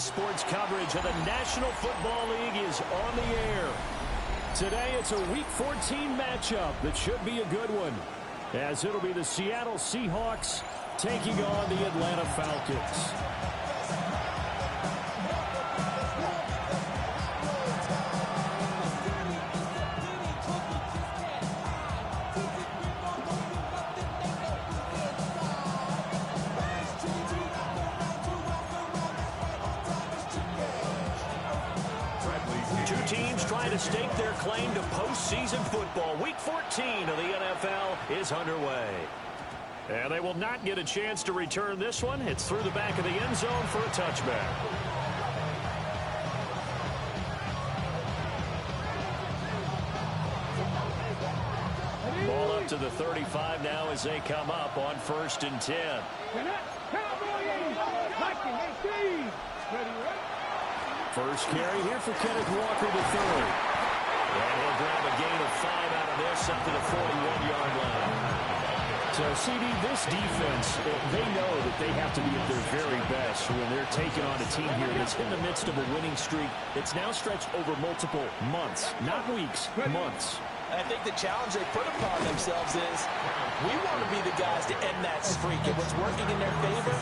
sports coverage of the National Football League is on the air. Today, it's a Week 14 matchup that should be a good one, as it'll be the Seattle Seahawks taking on the Atlanta Falcons. Teams trying to stake their claim to postseason football. Week 14 of the NFL is underway. And they will not get a chance to return this one. It's through the back of the end zone for a touchback. Ball up to the 35 now as they come up on 1st and 10. First carry here for Kenneth Walker III. And he'll grab a gain of 5 out of this up to the 41-yard line. So, CD, this defense, they know that they have to be at their very best when they're taking on a team here that's in the midst of a winning streak. It's now stretched over multiple months, not weeks, months. I think the challenge they put upon themselves is we want to be the guys to end that streak. And what's working in their favor,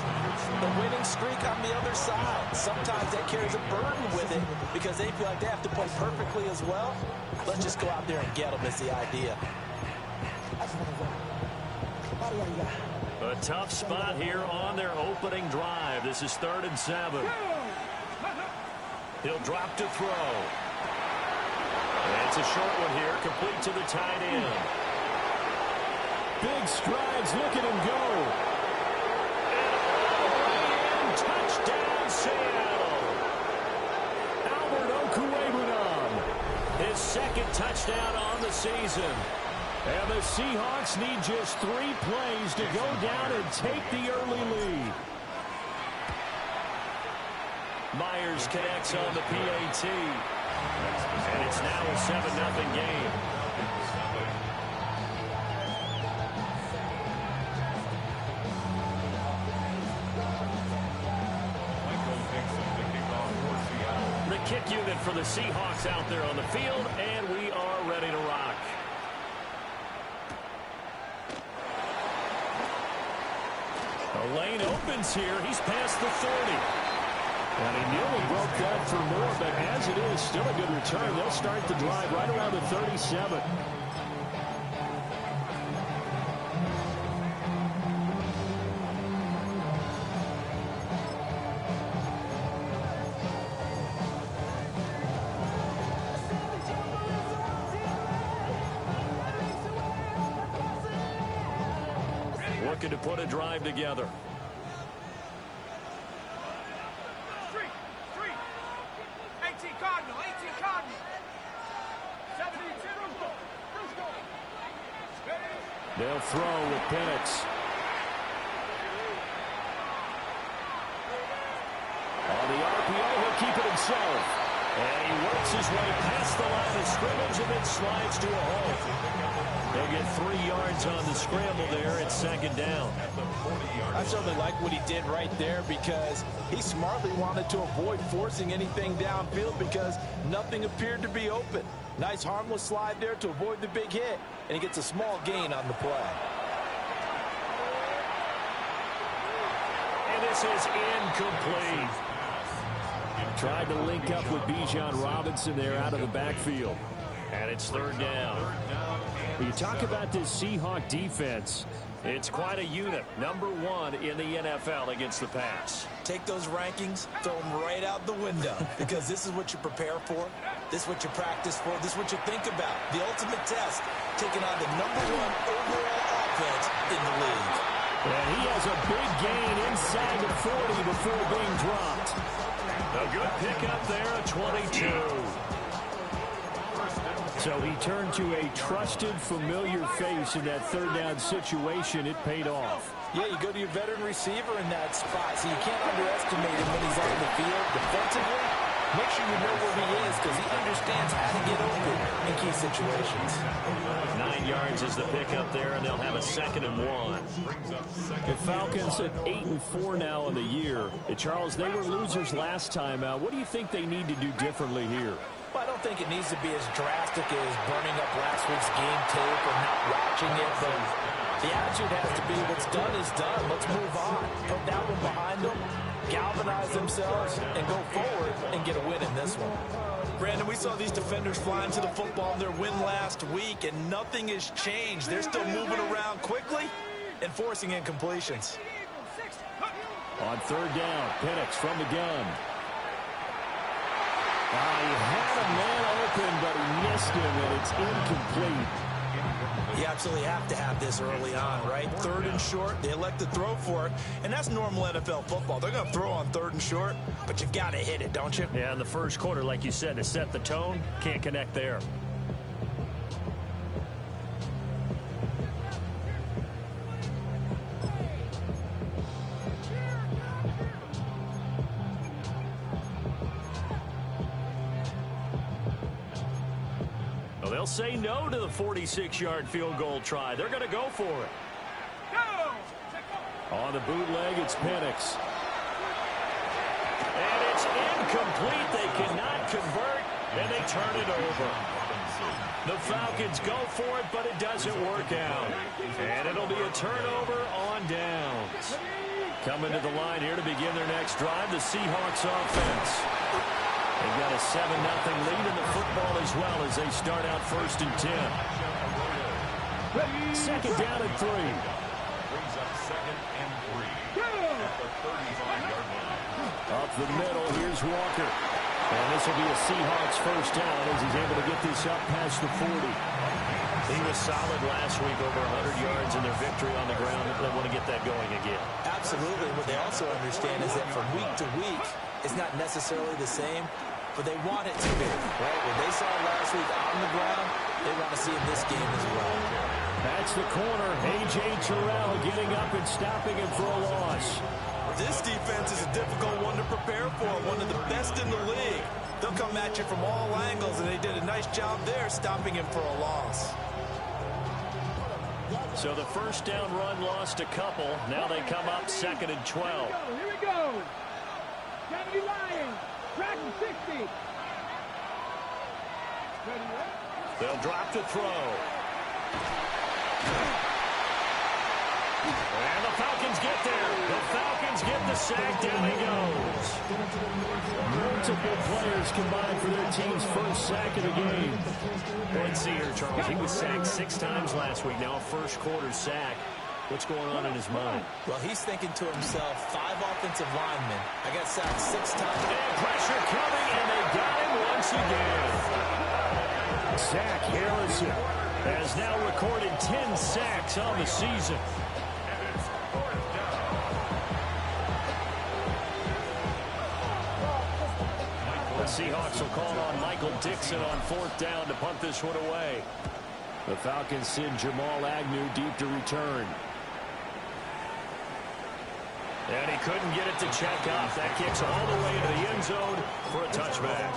the winning streak on the other side. Sometimes that carries a burden with it because they feel like they have to play perfectly as well. Let's just go out there and get them is the idea. A tough spot here on their opening drive. This is 3rd and 7. He'll drop to throw. It's a short one here, complete to the tight end. Big strides, look at him go. And touchdown, Seattle. Albert Okwuegbunam, his 2nd touchdown on the season. And the Seahawks need just 3 plays to go down and take the early lead. Myers connects on the PAT. And it's now a 7-0 game. The kick unit for the Seahawks out there on the field, and we are ready to rock. The lane opens here. He's past the 30. And he nearly broke that for more, but as it is, still a good return. They'll start the drive right around the 37. Looking to put a drive together. They'll throw with Penix. On the RPO, he'll keep it himself. And he works his way past the line of scrimmage and then slides to a halt. They'll get 3 yards on the scramble there. It's 2nd down. I certainly like what he did right there because he smartly wanted to avoid forcing anything downfield because nothing appeared to be open. Nice harmless slide there to avoid the big hit, and he gets a small gain on the play. And this is incomplete. Tried to link up with Bijan Robinson there out of the backfield. And it's 3rd down. You talk about this Seahawk defense. It's quite a unit. #1 in the NFL against the pass. Take those rankings, throw them right out the window because this is what you prepare for. This is what you practice for. This is what you think about. The ultimate test, taking on the #1 overall offense in the league. And he has a big gain inside the 40 before being dropped. A good pickup there, a 22. So he turned to a trusted, familiar face in that 3rd down situation. It paid off. Yeah, you go to your veteran receiver in that spot, so you can't underestimate him when he's on the field defensively. Make sure you know where he is because he understands how to get open in key situations. 9 yards is the pickup there, and they'll have a 2nd and 1. The Falcons at 8-4 now in the year. Charles, they were losers last time out. What do you think they need to do differently here? Well, I don't think it needs to be as drastic as burning up last week's game tape or not watching it, but the attitude has to be what's done is done. Let's move on. Put that one behind them, galvanize themselves, and go forward and get a win in this one. Brandon, we saw these defenders flying to the football in their win last week, and nothing has changed. They're still moving around quickly and forcing incompletions. On 3rd down, Penix from the gun. He had a man open, but he missed him, and it's incomplete. You absolutely have to have this early on, right? 3rd and short, they elect to throw for it, and that's normal NFL football. They're going to throw on 3rd and short, but you've got to hit it, don't you? Yeah, in the first quarter, like you said, to set the tone, can't connect there. They'll say no to the 46-yard field goal try. They're going to go for it. On the bootleg, it's Penix. And it's incomplete. They cannot convert, and they turn it over. The Falcons go for it, but it doesn't work out. And it'll be a turnover on downs. Coming to the line here to begin their next drive, the Seahawks offense. They've got a 7-0 lead in the football as well as they start out 1st and 10. 2nd down and 3. Brings up 2nd and 3 at the 35-yard line. Up the middle, here's Walker. And this will be a Seahawks 1st down as he's able to get this up past the 40. He was solid last week, over 100 yards in their victory on the ground. They want to get that going again. Absolutely. What they also understand is that from week to week, it's not necessarily the same, but they want it to be, right? What they saw last week on the ground, they want to see in this game as well. That's the corner. A.J. Terrell getting up and stopping him for a loss. This defense is a difficult one to prepare for, one of the best in the league. They'll come at you from all angles, and they did a nice job there stopping him for a loss. So the 1st down run lost a couple. Now they come up 2nd and 12. Here we go. Kennedy Lions, track 60. They'll drop to throw. And the Falcons get there. The Falcons get the sack. Down he goes. Multiple players combined for their team's 1st sack of the game. Let's see here, Charles. He was sacked 6 times last week. Now a 1st quarter sack. What's going on in his mind? Well, he's thinking to himself, 5 offensive linemen. I got sacked 6 times. And pressure coming, and they got him once again. Zach Harrison has now recorded 10 sacks on the season. The Seahawks will call on Michael Dixon on 4th down to punt this one away. The Falcons send Jamal Agnew deep to return. And he couldn't get it to check up. That kicks all the way into the end zone for a touchback.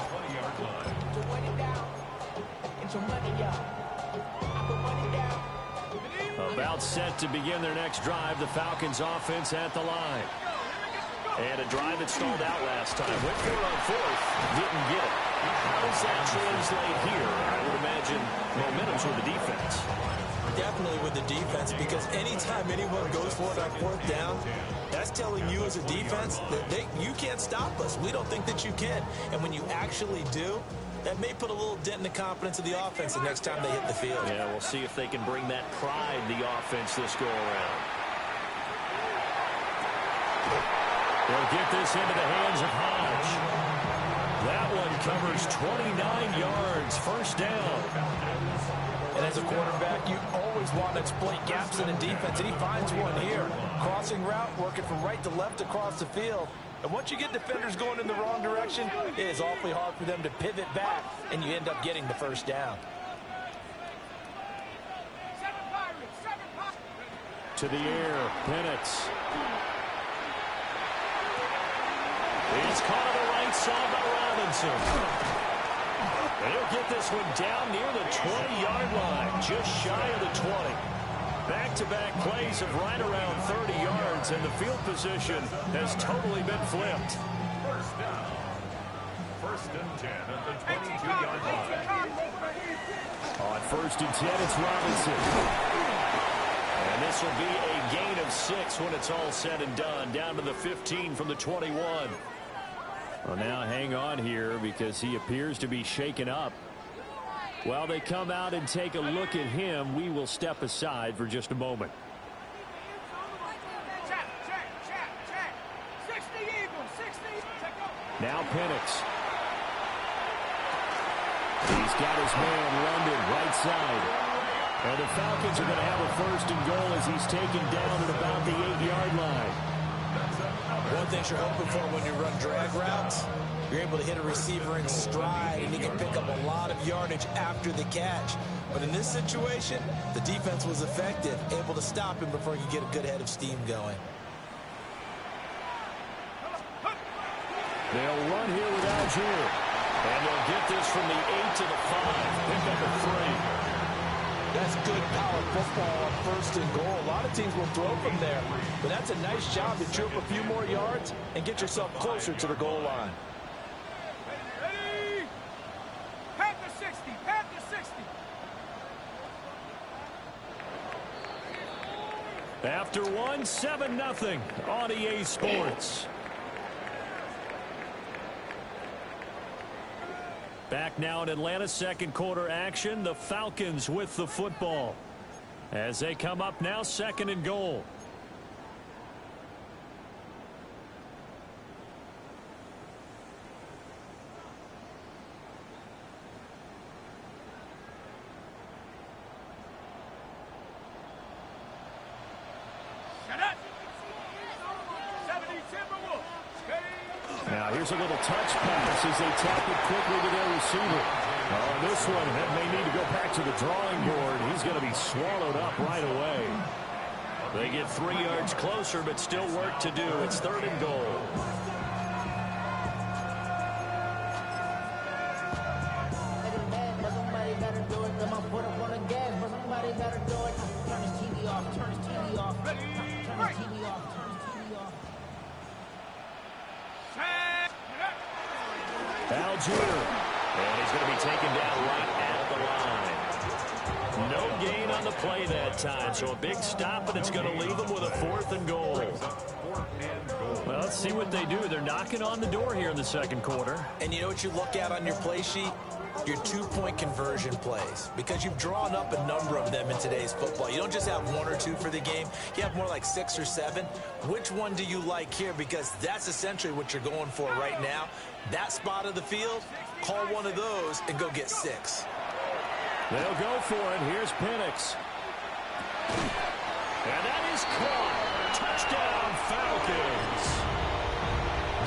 About set to begin their next drive. The Falcons offense at the line. And a drive that stalled out last time. Went for it on 4th. Didn't get it. How does that translate here? I would imagine momentum's with the defense. Definitely with the defense, because anytime anyone goes for it on 4th down, that's telling you as a defense that you can't stop us. We don't think that you can. And when you actually do, that may put a little dent in the confidence of the offense the next time they hit the field. Yeah, we'll see if they can bring that pride to the offense this go-around. They'll get this into the hands of Hodge. That one covers 29 yards, 1st down. And as a quarterback, you always want to exploit gaps in the defense, and he finds one here. Crossing route, working from right to left across the field. And once you get defenders going in the wrong direction, it is awfully hard for them to pivot back, and you end up getting the 1st down. To the air, Penix. It's caught on the right inside by Robinson. And he'll get this one down near the 20-yard line, just shy of the 20. Back-to-back plays of right around 30 yards, and the field position has totally been flipped. First down. First and 10 at the 22-yard line. On first and 10, it's Robinson. And this will be a gain of 6 when it's all said and done, down to the 15 from the 21. Well, now hang on here because he appears to be shaken up. While they come out and take a look at him, we will step aside for just a moment. Check. 60 Eagles, 60. Check up. Now Penix. He's got his man London right side. And the Falcons are going to have a first and goal as he's taken down at about the 8-yard line. One thing you're hoping for when you run drag routes, you're able to hit a receiver in stride, and he can pick up a lot of yardage after the catch. But in this situation, the defense was effective, able to stop him before he could get a good head of steam going. They'll run here with Algier. And they'll get this from the 8 to the 5. Pick up a 3. That's good power football on first and goal. A lot of teams will throw from there, but that's a nice job to chew up a few more yards and get yourself closer to the goal line. Ready? Panther 60. Panther 60. After one, 7-0 on EA Sports. Back now in Atlanta, second quarter action. The Falcons with the football as they come up now, second and goal. Now here's a little touch pass as they tap it quickly to their receiver. On this one, that may need to go back to the drawing board. He's going to be swallowed up right away. They get 3 yards closer, but still work to do. It's third and goal. Somebody better do it. Come on, put up on the gas, but somebody better do it. Turn his TV off. Turn his TV off. Turn his TV off. Turn his TV off. Algier. And he's going to be taken down right at the line. No gain on the play that time, so a big stop, and it's going to leave them with a 4th and goal. Well, let's see what they do. They're knocking on the door here in the second quarter. And you know what you look at on your play sheet? Your 2-point conversion plays, because you've drawn up a number of them in today's football. You don't just have 1 or 2 for the game. You have more like 6 or 7. Which one do you like here? Because that's essentially what you're going for right now. That spot of the field, call one of those and go get 6. They'll go for it. Here's Penix. And that is caught. Touchdown, Falcons.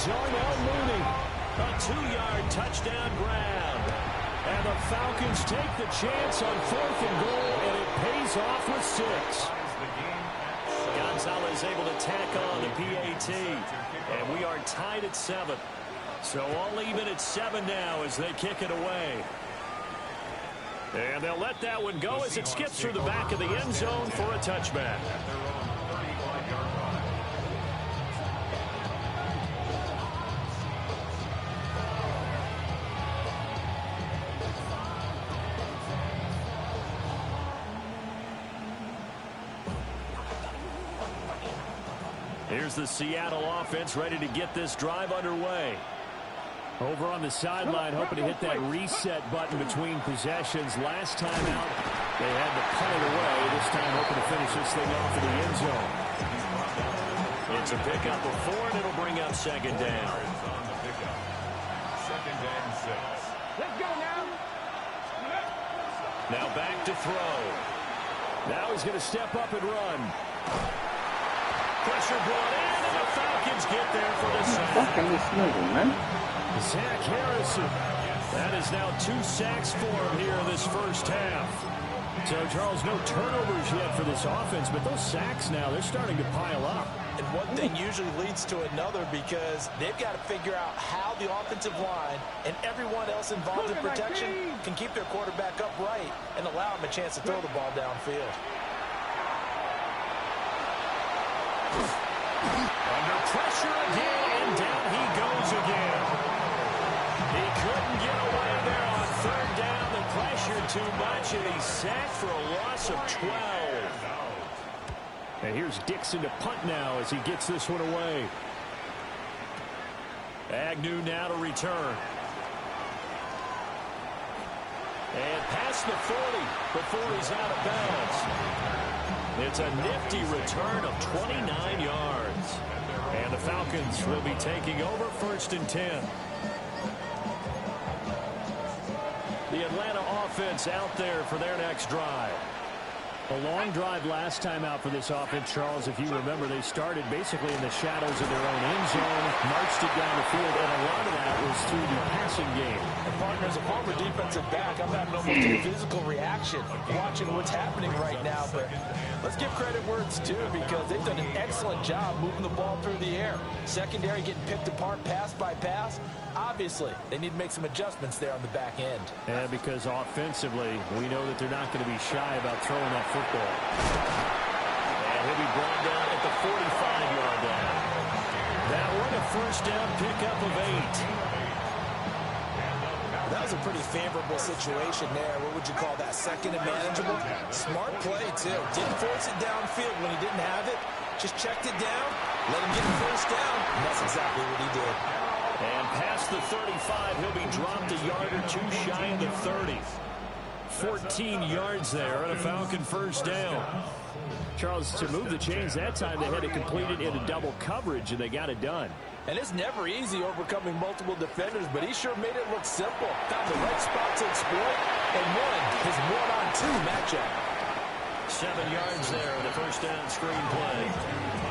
Darnell Mooney, a 2-yard touchdown grab. And the Falcons take the chance on 4th and goal, and it pays off with 6. Gonzalez able to tack on the PAT. And we are tied at 7. So all even at 7 now as they kick it away. And they'll let that one go as it skips through the back of the end zone for a touchback. Here's the Seattle offense ready to get this drive underway. Over on the sideline, hoping to hit that reset button between possessions. Last time out, they had to punt it away. This time, hoping to finish this thing off in the end zone. It's a pickup of 4, and it'll bring up second down. Second and 6. Let's go now. Now back to throw. Now he's going to step up and run. Pressure brought in, and the Falcons get there for the sack. Zach Harrison. That is now 2 sacks for him here in this first half. So, Charles, no turnovers yet for this offense, but those sacks now, they're starting to pile up. And one thing usually leads to another because they've got to figure out how the offensive line and everyone else involved in protection can keep their quarterback upright and allow him a chance to throw the ball downfield. Under pressure again, and down he goes again. He couldn't get away there on third down. The pressure too much, and he's sacked for a loss of 12. And here's Dixon to punt now as he gets this one away. Agnew now to return. And past the 40 before he's out of bounds. It's a nifty return of 29 yards. And the Falcons will be taking over 1st and 10. The Atlanta offense out there for their next drive. A long drive last time out for this offense, Charles. If you remember, they started basically in the shadows of their own end zone, marched it down the field, and a lot of that was through the passing game. And partner, as a former defensive back, I'm having almost a physical reaction watching what's happening right now. But let's give credit where it's due because they've done an excellent job moving the ball through the air. Secondary getting picked apart pass by pass. Obviously, they need to make some adjustments there on the back end. And because offensively, we know that they're not going to be shy about throwing that football. And he'll be brought down at the 45-yard line. That one a 1st down pickup of 8. That was a pretty favorable situation there. What would you call that? Second and manageable? Smart play, too. Didn't force it downfield when he didn't have it. Just checked it down, let him get the 1st down, and that's exactly what he did. And past the 35, he'll be dropped a yard or two shy of the 30. 14 yards there and a Falcon 1st down. Charles, to move the chains that time, they had to complete it in a double coverage, and they got it done. And it's never easy overcoming multiple defenders, but he sure made it look simple. Found the right spot to exploit and won his 1-on-2 matchup. 7 yards there in the 1st down screen play.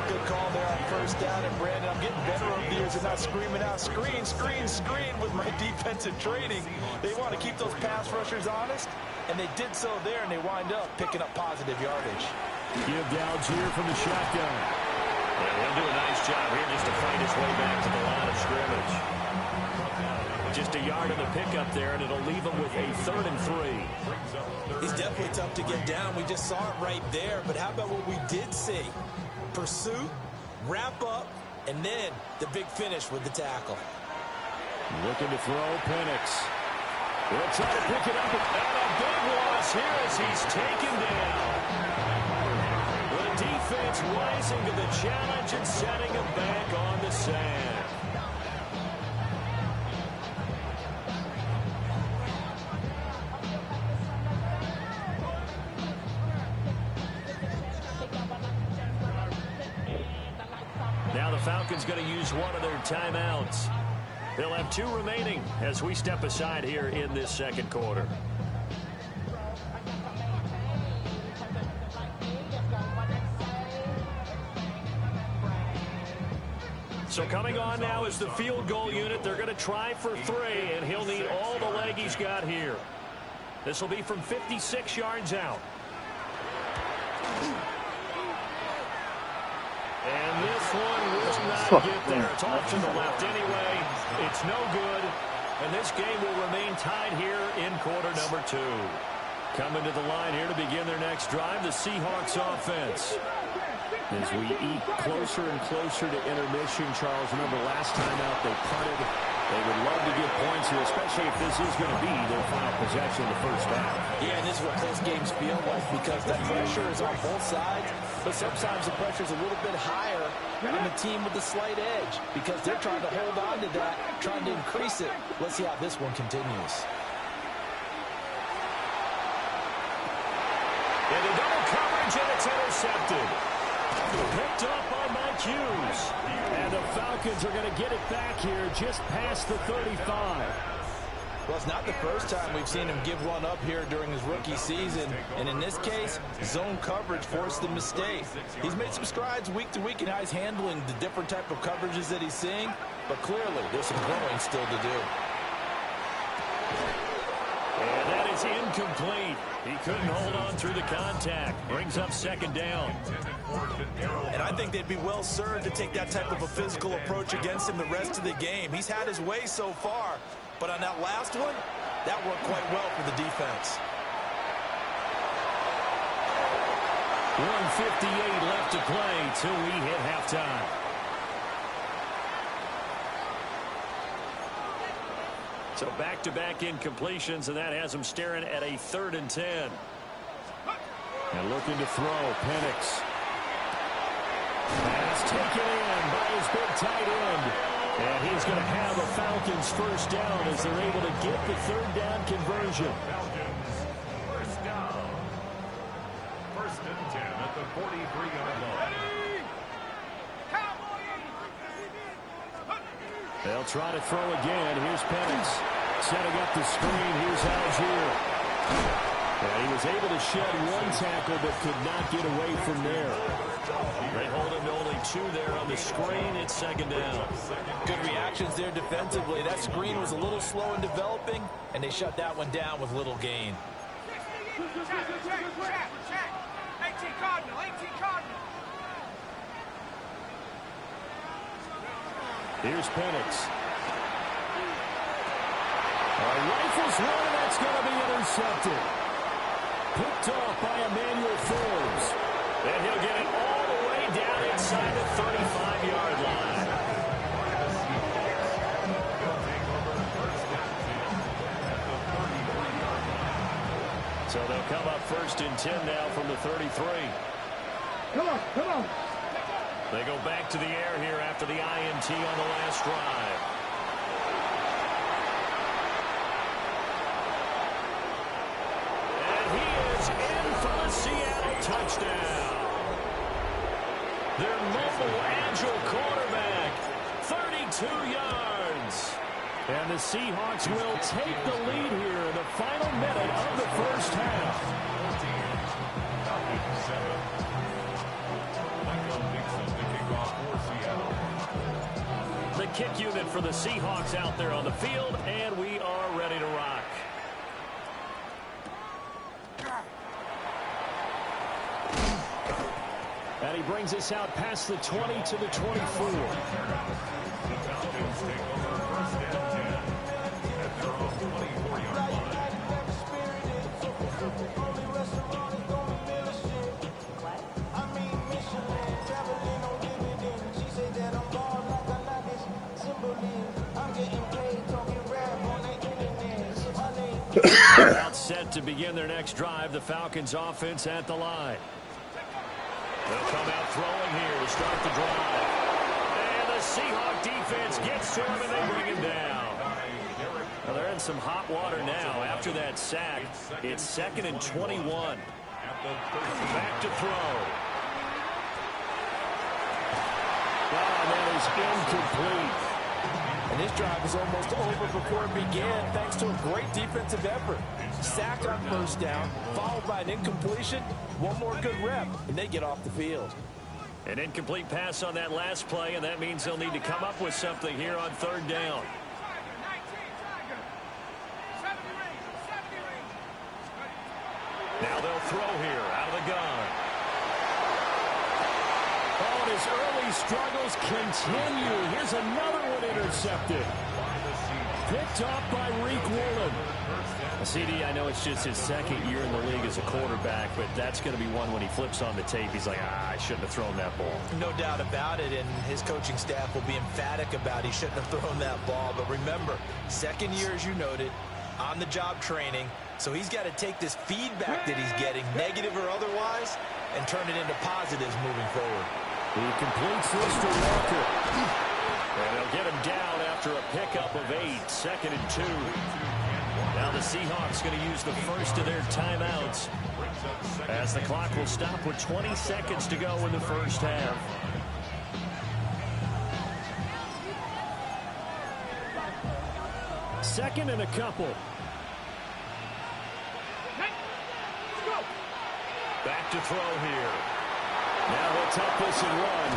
Good call there on 1st down, and Brandon, I'm getting better over the years and not screaming out, screen, screen, screen with my defensive training. They want to keep those pass rushers honest, and they did so there, and they wind up picking up positive yardage. Give Algier from the shotgun. Yeah, he'll do a nice job here just to fight his way back to the line of scrimmage. Just a yard of the pickup there, and it'll leave him with a 3rd and 3. He's definitely tough to get down. We just saw it right there, but how about what we did see? Pursuit, wrap up, and then the big finish with the tackle. Looking to throw, Penix. He'll try to pick it up, and a big loss here as he's taken down. The defense rising to the challenge and setting him back on the sand. Now the Falcons going to use one of their timeouts. They'll have 2 remaining as we step aside here in this 2nd quarter. So coming on now is the field goal unit. They're going to try for 3, and he'll need all the leg he's got here. This will be from 56 yards out. And this one will not get there. It's off to the left anyway. It's no good. And this game will remain tied here in quarter number 2. Coming to the line here to begin their next drive, the Seahawks offense. As we eat closer and closer to intermission, Charles, remember last time out they punted. They would love to get points here, especially if this is going to be their final possession in the 1st half. Yeah, and this is what close games feel like because the pressure is on both sides, but sometimes the pressure is a little bit higher on the team with the slight edge because they're trying to hold on to that, trying to increase it. Let's see how this one continues. And a double coverage, and it's intercepted. Picked up by Mike Hughes. And the Falcons are going to get it back here just past the 35. Well, it's not the first time we've seen him give one up here during his rookie season. And in this case, zone coverage forced the mistake. He's made some strides week to week in how he's handling the different type of coverages that he's seeing. But clearly, there's some growing still to do. And that is incomplete. He couldn't hold on through the contact. Brings up 2nd down. And I think they'd be well served to take that type of a physical approach against him the rest of the game. He's had his way so far, but on that last one, that worked quite well for the defense. 1:58 left to play till we hit halftime. So back-to-back incompletions, and that has them staring at a 3rd and 10. And looking to throw, Penix. Pass taken in by his big tight end. And he's going to have a Falcons first down as they're able to get the 3rd down conversion. Falcons first down. 1st and 10 at the 43-yard line. They'll try to throw again. Here's Penix. Setting up the screen. Here's Algier. And he was able to shed one tackle but could not get away from there. They hold him to only 2 there on the screen. It's 2nd down. Good reactions there defensively. That screen was a little slow in developing, and they shut that one down with little gain. Check. 18 Cardinal. Here's Penix. Rifles one, and that's going to be intercepted. Picked off by Emmanuel Forbes. And he'll get it all the way down inside the 35-yard line. So they'll come up 1st and 10 now from the 33. Come on. They go back to the air here after the INT on the last drive. And he is in for the Seattle touchdown. Their mobile, agile quarterback, 32 yards. And the Seahawks will take the lead here in the final minute of the first half. The kick unit for the Seahawks out there on the field, and we are ready to rock. And he brings us out past the 20 to the 24. The Falcons take over 1st and 10 at their own 24-yard line. Out set to begin their next drive, the Falcons offense at the line. They'll come out throwing here to start the drive. And the Seahawk defense gets to him and they bring him down. Well, they're in some hot water now. After that sack, it's 2nd and 21. Back to throw. And that is incomplete. And this drive is almost over before it began, thanks to a great defensive effort. Sack on 1st down, followed by an incompletion. One more good rep, and they get off the field. An incomplete pass on that last play, and that means they'll need to come up with something here on 3rd down. Now they'll throw here out of the gun. Oh, and his early struggles continue. Here's another one intercepted. Picked off by Reek Woolen. CD, I know it's just his 2nd year in the league as a quarterback, but that's going to be one when he flips on the tape. He's like, I shouldn't have thrown that ball. No doubt about it, and his coaching staff will be emphatic about he shouldn't have thrown that ball. But remember, 2nd year, as you noted, on-the-job training, so he's got to take this feedback that he's getting, negative or otherwise, and turn it into positives moving forward. He completes this to Walker. And they'll get him down after a pickup of 8, 2nd and 2. Now the Seahawks going to use the first of their timeouts as the clock will stop with 20 seconds to go in the first half. Second and a couple. Back to throw here. Now he'll take this and run.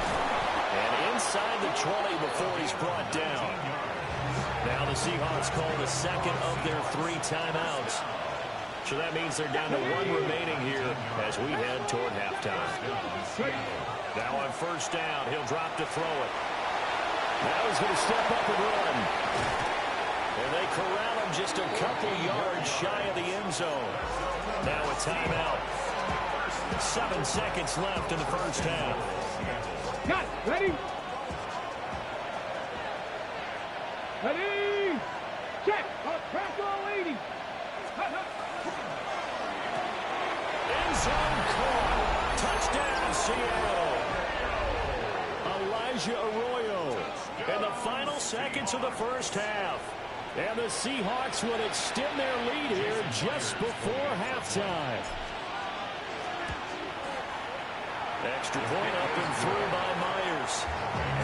And inside the 20 before he's brought down. Now the Seahawks call the 2nd of their 3 timeouts. So that means they're down to 1 remaining here as we head toward halftime. Now on first down, he'll drop to throw it. Now he's going to step up and run. And they corral him just a couple yards shy of the end zone. Now a timeout. 7 seconds left in the first half. Cut. Ready? Ready? Check. Track all 80. End zone caught. Touchdown, Seattle. Elijah Arroyo in the final seconds of the first half. And the Seahawks would extend their lead here just before halftime. Extra point up and through by Myers.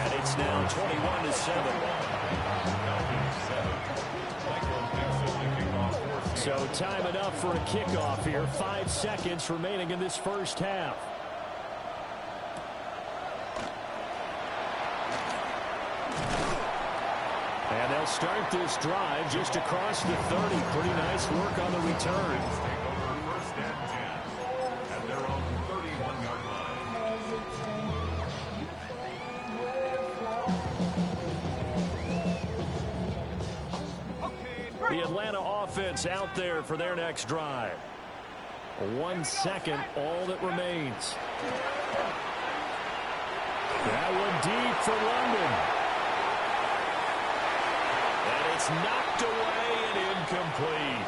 And it's now 21-7. So time enough for a kickoff here. 5 seconds remaining in this first half. And they'll start this drive just across the 30. Pretty nice work on the return. First and 10 at their own 31-yard line. The Atlanta offense out there for their next drive. 1 second, all that remains. That one deep for London. And it's knocked away and incomplete.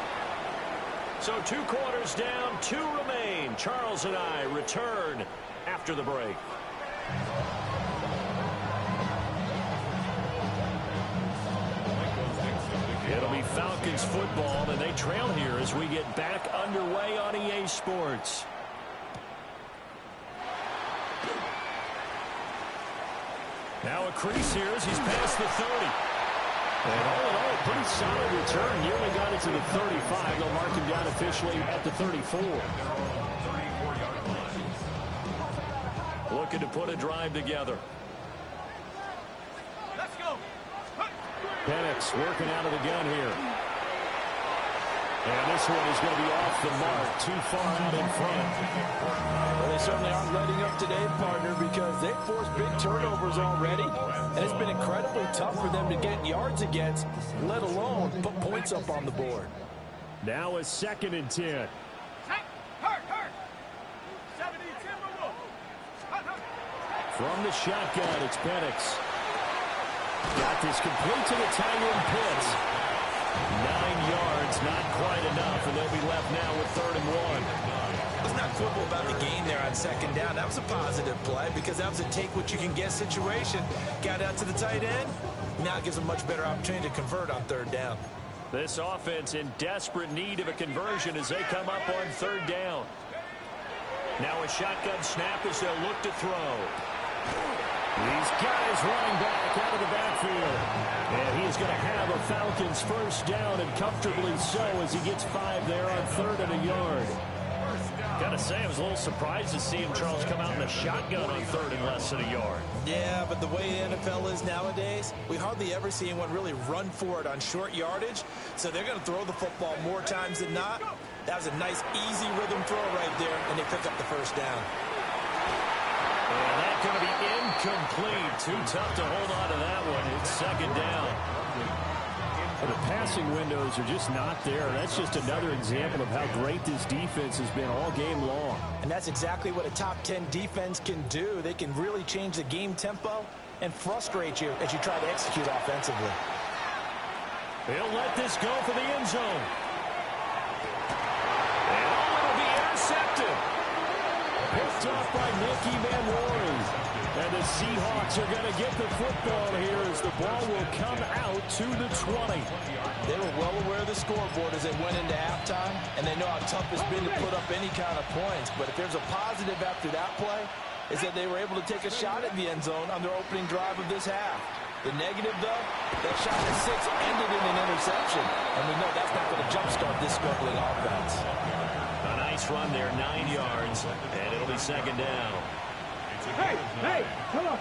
So 2 quarters down, 2 remain. Charles and I return after the break. It'll be Falcons football, and they trail here as we get back underway on EA Sports. Now a crease here as he's past the 30. And all in all, pretty solid return. Nearly got it to the 35. They'll mark him down officially at the 34. Looking to put a drive together. Let's go. Penix working out of the gun here. And this one is going to be off the mark, too far out in front. Well, they certainly aren't letting up today, partner, because they've forced big turnovers already, and it's been incredibly tough for them to get yards against, let alone put points up on the board. Now a 2nd and 10. From the shotgun, it's Penix. Got this complete to the tight end Pitts. 9 yards, not quite enough, and they'll be left now with 3rd and 1. Let's not quibble about the gain there on 2nd down. That was a positive play because that was a take-what-you-can-get situation. Got out to the tight end. Now it gives them much better opportunity to convert on 3rd down. This offense in desperate need of a conversion as they come up on 3rd down. Now a shotgun snap as they'll look to throw. He's got his running back out of the backfield. And he's going to have a Falcons first down, and comfortably so as he gets 5 there on 3rd and a yard. Got to say, I was a little surprised to see him, Charles, come out in a shotgun on 3rd and less than a yard. Yeah, but the way the NFL is nowadays, we hardly ever see anyone really run for it on short yardage. So they're going to throw the football more times than not. That was a nice, easy rhythm throw right there, and they pick up the first down. And that's going to be incomplete. Too tough to hold on to that one. It's 2nd down. The passing windows are just not there. That's just another example of how great this defense has been all game long. And that's exactly what a top 10 defense can do. They can really change the game tempo and frustrate you as you try to execute offensively. He'll let this go for the end zone. And it'll be intercepted. Picked off by Nicky Van Warren. And the Seahawks are going to get the football here as the ball will come out to the 20. They were well aware of the scoreboard as they went into halftime, and they know how tough it's been to put up any kind of points. But if there's a positive after that play, is that they were able to take a shot at the end zone on their opening drive of this half. The negative, though, that shot at 6 ended in an interception. And we know that's not going to jumpstart this struggling offense. A nice run there, 9 yards, and it'll be 2nd down. Hey, come on.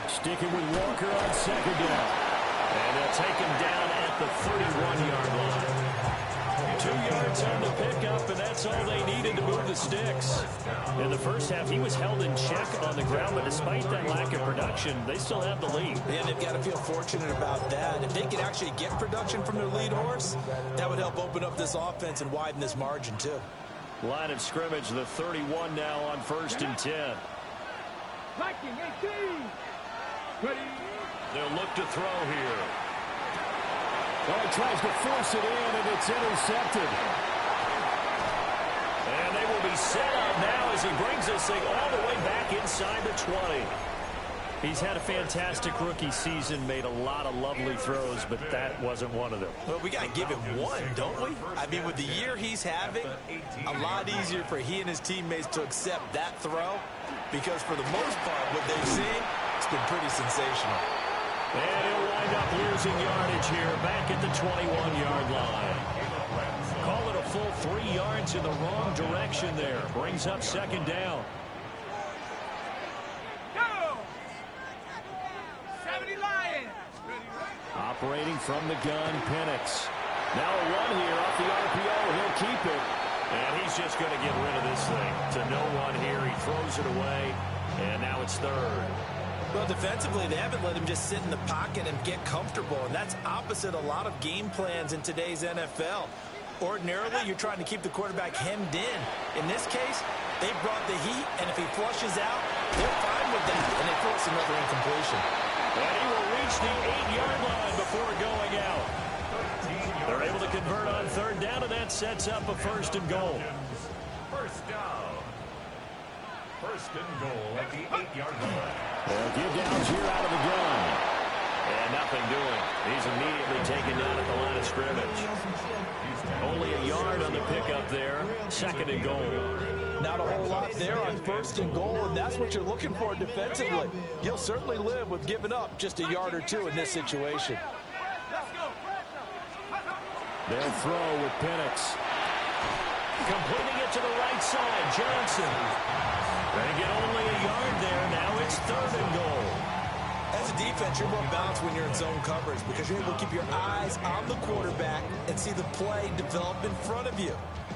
Sticking with Walker on 2nd down. And they'll take him down at the 31-yard line. 2 yards on the pickup, and that's all they needed to move the sticks. In the first half, he was held in check on the ground, but despite that lack of production, they still have the lead. Yeah, they've got to feel fortunate about that. If they could actually get production from their lead horse, that would help open up this offense and widen this margin, too. Line of scrimmage, the 31 now on 1st and 10. Viking 18. Ready. They'll look to throw here. Oh, he tries to force it in, and it's intercepted. And they will be set up now as he brings this thing all the way back inside the 20. He's had a fantastic rookie season, made a lot of lovely throws, but that wasn't one of them. Well, we got to give him one, don't we? I mean, with the year he's having, a lot easier for he and his teammates to accept that throw, because for the most part, what they've seen, it's been pretty sensational. And he'll wind up losing yardage here back at the 21-yard line. Call it a full 3 yards in the wrong direction there. Brings up 2nd down. Go. 70 Lions. Operating from the gun, Penix. Now a run here off the RPO. He'll keep it. And he's just going to get rid of this thing. To no one here. He throws it away. And now it's 3rd. Well, defensively, they haven't let him just sit in the pocket and get comfortable, and that's opposite a lot of game plans in today's NFL. Ordinarily, you're trying to keep the quarterback hemmed in. In this case, they brought the heat, and if he flushes out, they're fine with that, and they force another incompletion. And he will reach the 8-yard line before going out. They're able to convert on 3rd down, and that sets up a 1st and goal. First down. 1st and goal at the 8-yard line. They'll give downs here out of the gun. And nothing doing. He's immediately taken down at the line of scrimmage. Only a yard on the pickup there. 2nd and goal. Not a whole lot there on 1st and goal, and that's what you're looking for defensively. You'll certainly live with giving up just a yard or two in this situation. They'll throw with Penix. Completing it to the right side, Johnson. They get only a yard there. Now it's 3rd and goal. As a defense, you're more balanced when you're in zone coverage because you're able to keep your eyes on the quarterback and see the play develop in front of you.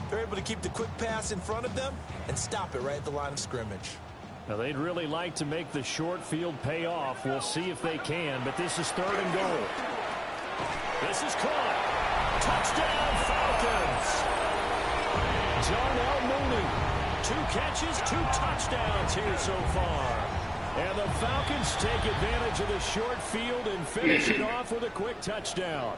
They're able to keep the quick pass in front of them and stop it right at the line of scrimmage. Now, they'd really like to make the short field pay off. We'll see if they can, but this is 3rd and goal. This is caught. Touchdown, Falcons. John L. Mooney. 2 catches, 2 touchdowns here so far. And the Falcons take advantage of the short field and finish it off with a quick touchdown.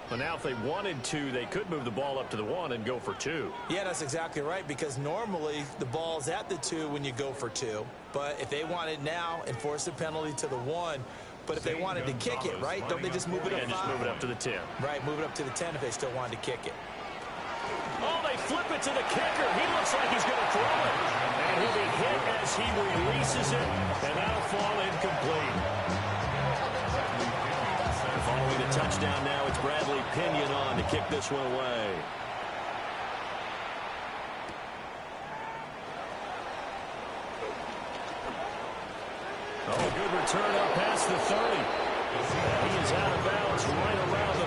Well, now if they wanted to, they could move the ball up to the 1 and go for 2. Yeah, that's exactly right, because normally the ball's at the 2 when you go for 2. But if they want it now, enforce the penalty to the 1. But if they wanted to kick it, right, don't they just move it up 5? Just move it up to the 10. Right, move it up to the 10 if they still wanted to kick it. Oh, they flip it to the kicker. He looks like he's going to throw it. And he'll be hit as he releases it, and that'll fall incomplete. Following the touchdown now, it's Bradley Pinion on to kick this one away. Oh, good return up past the 30. He is out of bounds right around the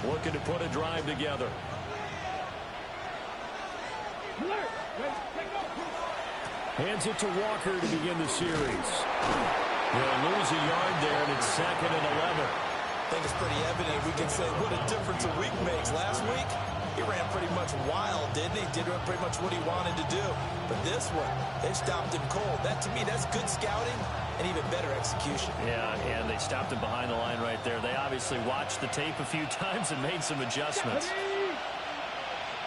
34. Looking to put a drive together. Hands it to Walker to begin the series. They'll lose a yard there, and it's 2nd and 11. I think it's pretty evident. We can say what a difference a week makes. Last week, he ran pretty much wild, didn't he? Did pretty much what he wanted to do. But this one, they stopped him cold. That, to me, that's good scouting and even better execution. Yeah, and they stopped him behind the line right there. They obviously watched the tape a few times and made some adjustments.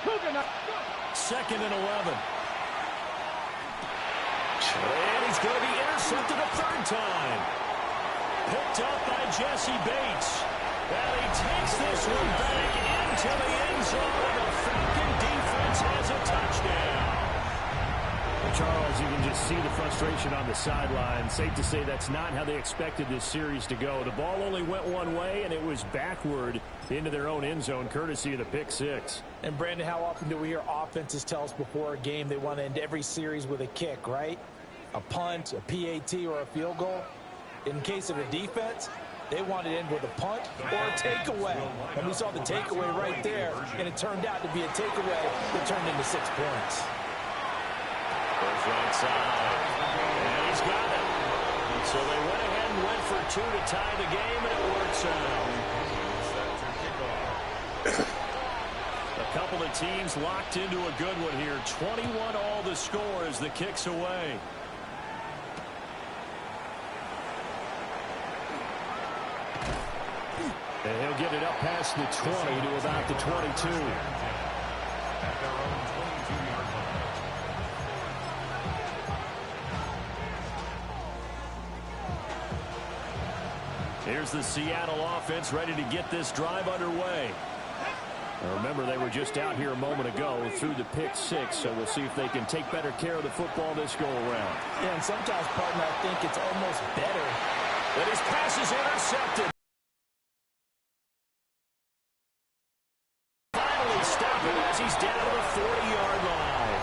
2nd and 11. And he's going to be intercepted a 3rd time. Picked up by Jesse Bates. And he takes this one back into the end zone. The Falcon defense has a touchdown. Charles, you can just see the frustration on the sideline. Safe to say that's not how they expected this series to go. The ball only went one way, and it was backward into their own end zone, courtesy of the pick 6. And, Brandon, how often do we hear offenses tell us before a game they want to end every series with a kick, right? a punt, a PAT, or a field goal. In case of the defense, they wanted to end with a punt or a takeaway. And we saw the takeaway right there, and it turned out to be a takeaway that turned into 6 points. Goes right side. And he's got it. So they went ahead and went for 2 to tie the game, and it works out. A couple of teams locked into a good one here. 21 all the score as the kick's away. And he'll get it up past the 20 to about the 22. At their own 22-yard line. Here's the Seattle offense ready to get this drive underway. Now remember, they were just out here a moment ago through the pick 6, so we'll see if they can take better care of the football this go-around. Yeah, and sometimes, partner, I think it's almost better that his pass is intercepted. Finally stopping as he's down to the 40-yard line.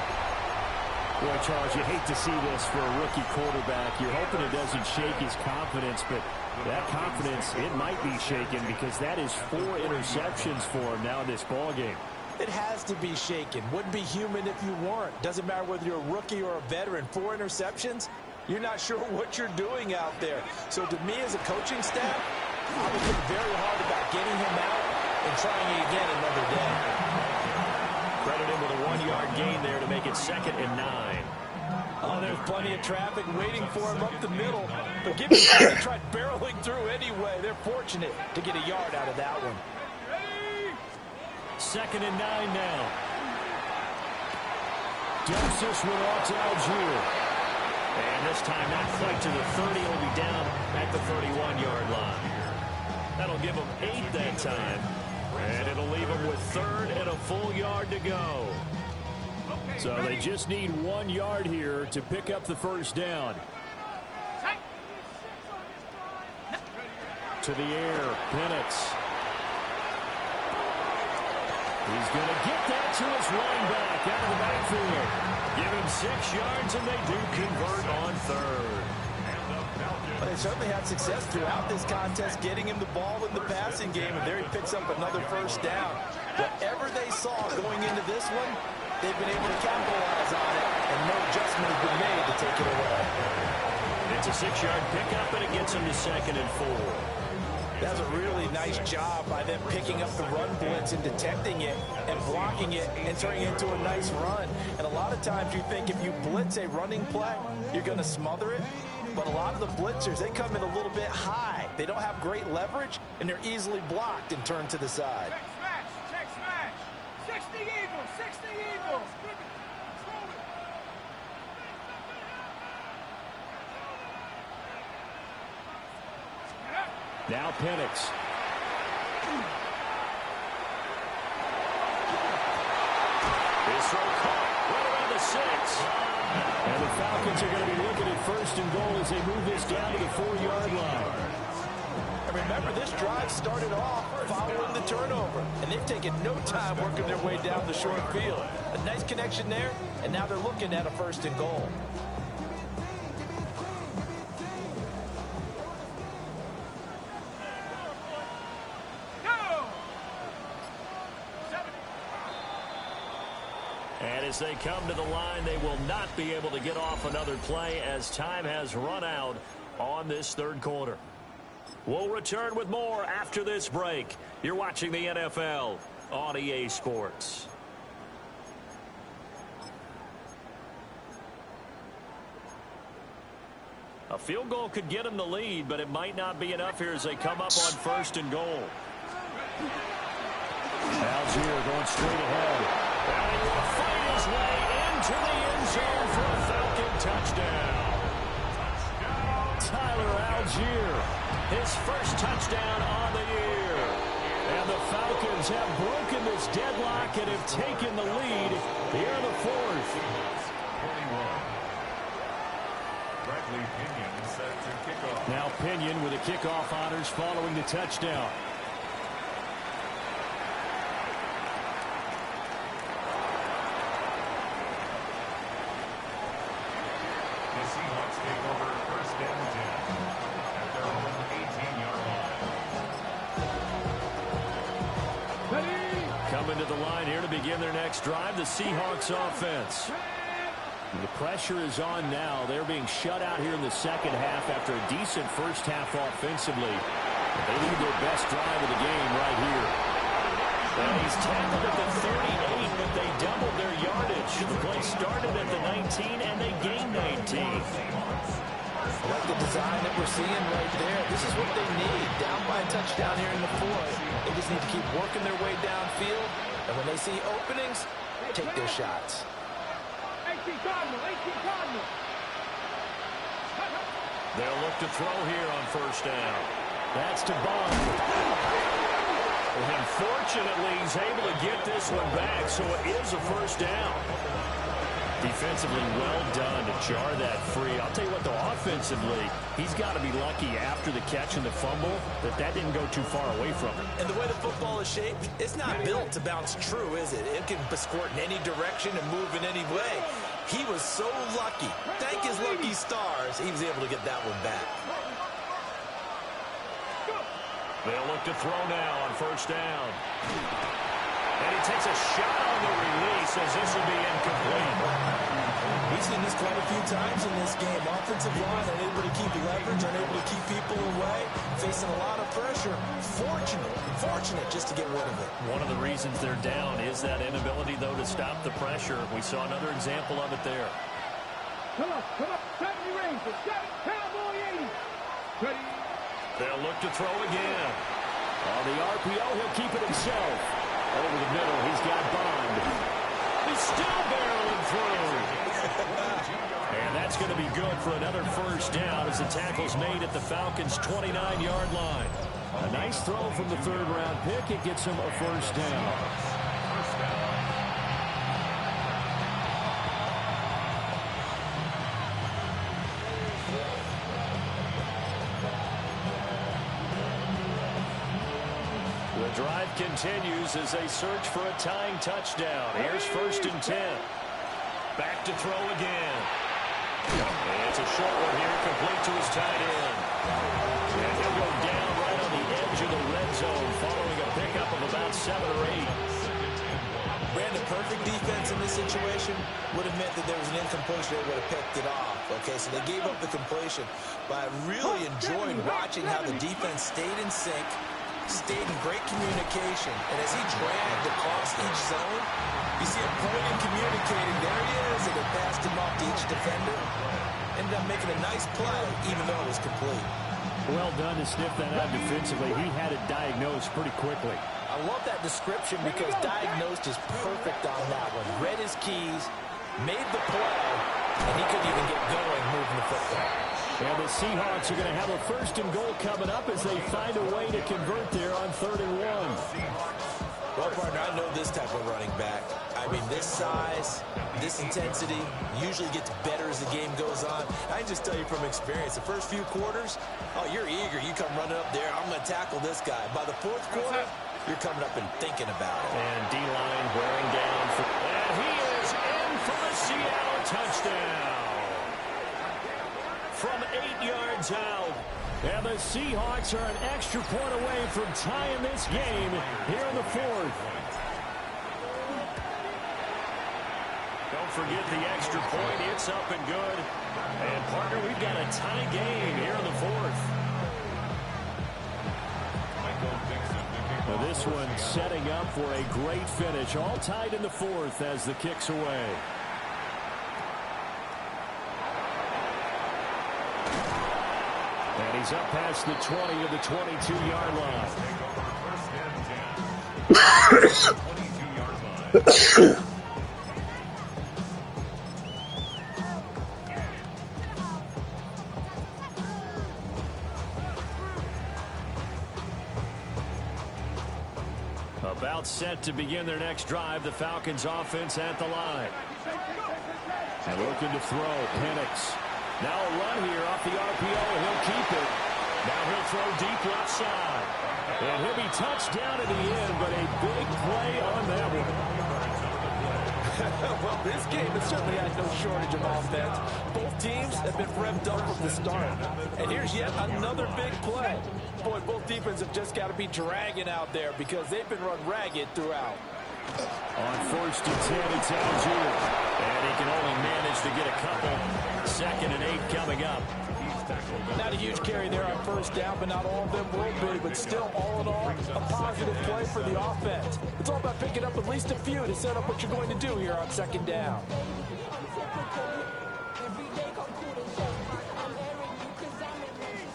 Boy, Charles, you hate to see this for a rookie quarterback. You're hoping it doesn't shake his confidence, but that confidence, it might be shaken because that is 4 interceptions for him now in this ballgame. It has to be shaken. Wouldn't be human if you weren't. Doesn't matter whether you're a rookie or a veteran. 4 interceptions, you're not sure what you're doing out there. So to me as a coaching staff, I would think very hard about getting him out and trying it again another day. Credit him with a 1-yard gain there to make it 2nd and 9. Oh, there's plenty of traffic waiting for him up the middle. But give it time, they tried barreling through anyway. They're fortunate to get a yard out of that one. 2nd and 9 now. Dumps this one off to Algier. And this time not quite to the 30. He'll be down at the 31-yard line. That'll give him 8 that time. And it'll leave him with 3rd and a full yard to go. So they just need 1 yard here to pick up the first down. To the air, Penix. He's going to get that to his running back out of the backfield. Give him 6 yards, and they do convert on 3rd. But they certainly had success throughout this contest, getting him the ball in the passing game, and there he picks up another first down. Whatever they saw going into this one, they've been able to capitalize on it, and no adjustment has been made to take it away. It's a 6-yard pickup, and it gets him to 2nd and 4. That's a really nice job by them picking up the run blitz and detecting it and blocking it and turning it into a nice run. And a lot of times you think if you blitz a running play, you're going to smother it. But a lot of the blitzers, they come in a little bit high. They don't have great leverage, and they're easily blocked and turned to the side. Check smash. 60 Eagles, 60 Eagles. Now Penix. His throw caught right around the 6. And the Falcons are going to be looking at 1st and goal as they move this down to the 4-yard line. And remember, this drive started off following the turnover, and they've taken no time working their way down the short field. A nice connection there, and now they're looking at a 1st and goal. And as they come to the line, they will not be able to get off another play as time has run out on this 3rd quarter. We'll return with more after this break. You're watching the NFL on EA Sports. A field goal could get them the lead, but it might not be enough here as they come up on 1st and goal. Algier going straight ahead. And he will fight his way into the end zone for a Falcon touchdown. Tyler Algier. His first touchdown on the year. And the Falcons have broken this deadlock and have taken the lead here in the 4th. 21. Bradley Pinion set to kick off. Now Pinion with the kickoff honors following the touchdown. The Seahawks Coming to the line here to begin their next drive, the Seahawks offense. The pressure is on now. They're being shut out here in the second half after a decent first half offensively. They lead their best drive of the game right here. And he's tackled at the 38, but they doubled their yardage. The play started at the 19, and they gained 19. I like the design that we're seeing right there. This is what they need. Down by a touchdown here in the fourth. They just need to keep working their way downfield. And when they see openings, take their shots. 18 Cardinal, 18 Cardinal. They'll look to throw here on first down. That's to Bond. And fortunately, he's able to get this one back, so it is a first down. Defensively, well done to jar that free. I'll tell you what, though, offensively, he's got to be lucky after the catch and the fumble that didn't go too far away from him. And the way the football is shaped, it's not built to bounce true, is it? It can squirt in any direction and move in any way. He was so lucky. Thank his lucky stars, he was able to get that one back. They'll look to throw now on first down. And he takes a shot on the release as this will be incomplete. We've seen this quite a few times in this game. Offensive line unable to keep leverage, unable to keep people away, facing a lot of pressure. Fortunate just to get rid of it. One of the reasons they're down is that inability, though, to stop the pressure. We saw another example of it there. Come on, 70 Rangers, 7, Cowboy 80. Ready? They'll look to throw again. On the RPO, he'll keep it himself. Over the middle, he's got Bond. He's still barreling through. And that's going to be good for another first down as the tackle's made at the Falcons' 29-yard line. A nice throw from the third-round pick. It gets him a first down. The drive continues as they search for a tying touchdown. Here's first and 10. Back to throw again. And it's a short one here, complete to his tight end. And he'll go down right on the edge of the red zone following a pickup of about 7 or 8. Brandon, perfect defense in this situation would have meant that there was an incompletion. They would have picked it off. Okay, so they gave up the completion. But I really enjoyed watching how the defense stayed in sync, stayed in great communication. And as he dragged across each zone, you see him pointing, communicating. There he is, and they passed him off to each defender. Ended up making a nice play, even though it was complete. Well done to sniff that out defensively. He had it diagnosed pretty quickly. I love that description because diagnosed is perfect on that one. Read his keys, made the play, and he couldn't even get going moving the football. And the Seahawks are going to have a first and goal coming up as they find a way to convert there on 3rd and 1. Well, partner, I know this type of running back. I mean, this size, this intensity usually gets better as the game goes on. I can just tell you from experience, the first few quarters, oh, you're eager. You come running up there, I'm going to tackle this guy. By the 4th quarter, you're coming up and thinking about it. And D-line wearing down. And he is in for the Seattle touchdown. From 8 yards out. And the Seahawks are an extra point away from tying this game here in the 4th. Don't forget the extra point. It's up and good. And, partner, we've got a tie game here in the 4th. Well, this one setting up for a great finish. All tied in the 4th as the kick's away. And he's up past the 20 of the 22-yard line. About set to begin their next drive. The Falcons offense at the line. And looking to throw. Penix. Now a run here off the RPO. He'll keep it. Now he'll throw deep left side. And he'll be touched down at the end, but a big play on that one. Well, this game has certainly had no shortage of offense. Both teams have been revved up from the start. And here's yet another big play. Boy, both defenses have just got to be dragging out there because they've been run ragged throughout. On 1st and 10, it's Algier. And he can only manage to get a couple. 2nd and 8 coming up. Not a huge carry there on 1st down, but not all of them will be. But still, all in all, a positive play for the offense. It's all about picking up at least a few to set up what you're going to do here on 2nd down.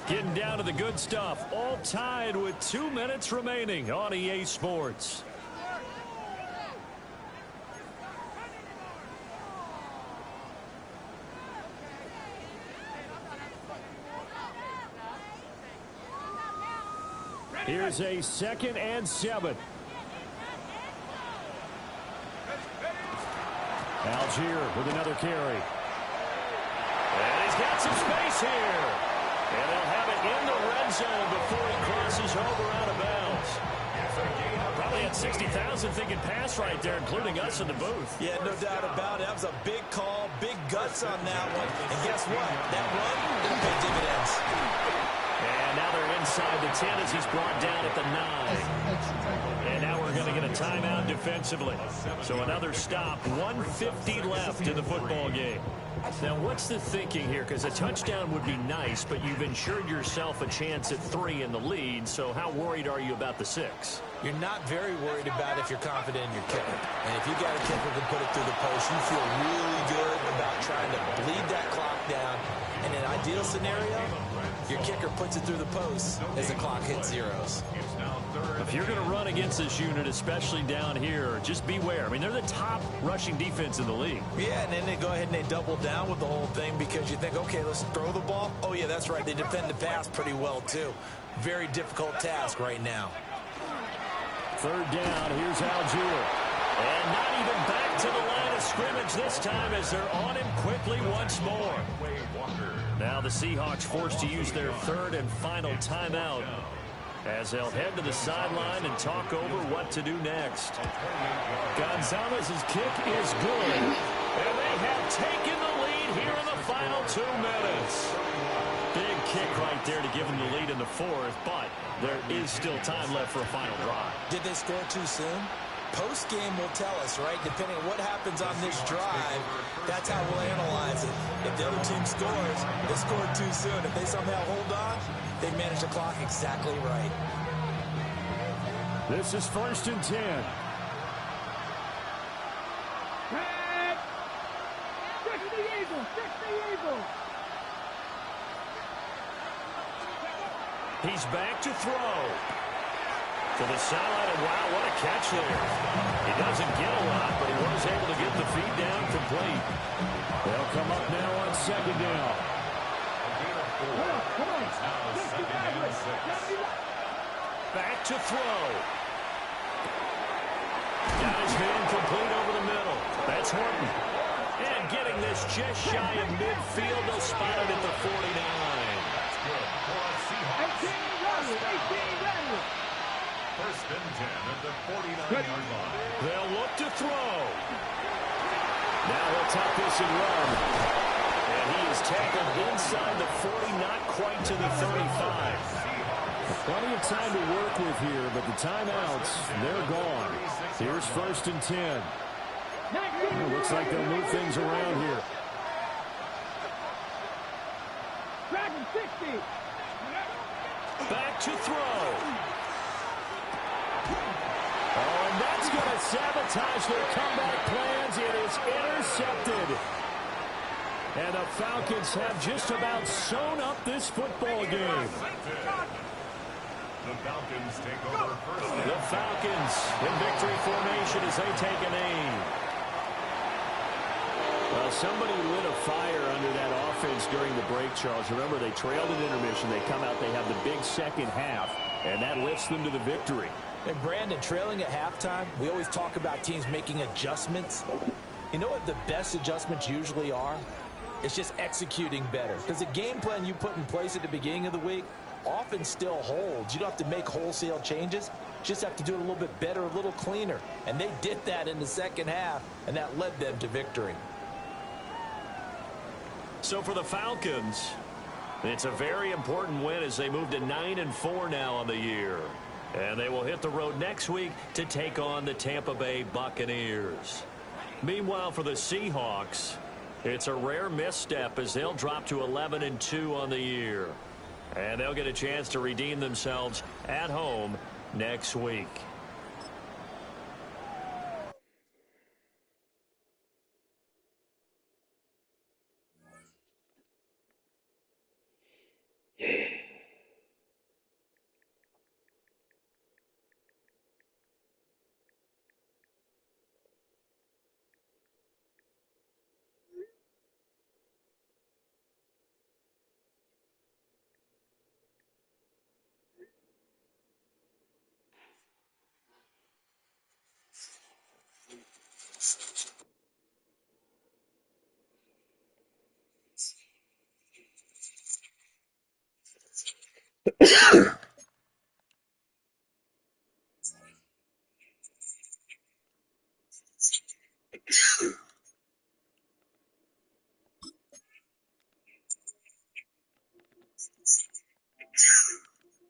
Getting down to the good stuff. All tied with 2 minutes remaining on EA Sports. Here's a 2nd and 7. Algier with another carry. And he's got some space here. And they'll have it in the red zone before he crosses over out of bounds. Probably had 60,000 thinking pass right there, including us in the booth. Yeah, no doubt about it. That was a big call, big guts on that one. And guess what? That run didn't pay dividends. And now they're inside the 10 as he's brought down at the 9. And now we're going to get a timeout defensively. So another stop, 1:50 left in the football game. Now, what's the thinking here? Because a touchdown would be nice, but you've ensured yourself a chance at 3 in the lead. So how worried are you about the 6? You're not very worried about if you're confident in your kicker. And if you got a kicker who can put it through the post, you feel really good about trying to bleed that clock down. In an ideal scenario, your kicker puts it through the post as the clock hits zeros. If you're going to run against this unit, especially down here, just beware. I mean, they're the top rushing defense in the league. Yeah, and then they go ahead and they double down with the whole thing because you think, okay, let's throw the ball. Oh, yeah, that's right. They defend the pass pretty well, too. Very difficult task right now. 3rd down, here's Algier. And not even back to the line of scrimmage this time as they're on him quickly once more. Now the Seahawks forced to use their 3rd and final timeout as they'll head to the sideline and talk over what to do next. Gonzalez's kick is good. And they have taken the lead here in the final 2 minutes. Big kick right there to give them the lead in the 4th, but there is still time left for a final drive. Did they score too soon? Post-game will tell us, right? Depending on what happens on this drive, that's how we'll analyze it. If the other team scores, they scored too soon. If they somehow hold on, they manage the clock exactly right. This is 1st and 10. Tag! Stick the Eagles! Stick the Eagles! He's back to throw. To the sideline, and wow, what a catch there. He doesn't get a lot, but he was able to get the feed down complete. They'll come up now on 2nd down. Come on! Back to throw. Got his man complete over the middle. That's Horton. And getting this just shy of midfield, they'll spot it at the 49. 18 Randall! 1st and 10 at the 49-yard line. They'll look to throw. Now he'll tuck this and run. And he is tackled inside the 40, not quite to the 35. Plenty of time to work with here, but the timeouts, they're gone. Here's 1st and 10. It looks like they'll move things around here. Dragon 60! Back to throw. Oh, and that's going to sabotage their comeback plans. It is intercepted. And the Falcons have just about sewn up this football game. The Falcons take over 1st. The Falcons in victory formation as they take an aim. Well, somebody lit a fire under that offense during the break, Charles. Remember, they trailed at intermission. They come out, they have the big second half, and that lifts them to the victory. And Brandon, trailing at halftime, we always talk about teams making adjustments. You know what the best adjustments usually are? It's just executing better. Because the game plan you put in place at the beginning of the week often still holds. You don't have to make wholesale changes. just have to do it a little bit better, a little cleaner. And they did that in the second half, and that led them to victory. So for the Falcons, it's a very important win as they move to 9-4 now on the year. And they will hit the road next week to take on the Tampa Bay Buccaneers. Meanwhile, for the Seahawks, it's a rare misstep as they'll drop to 11-2 on the year. And they'll get a chance to redeem themselves at home next week.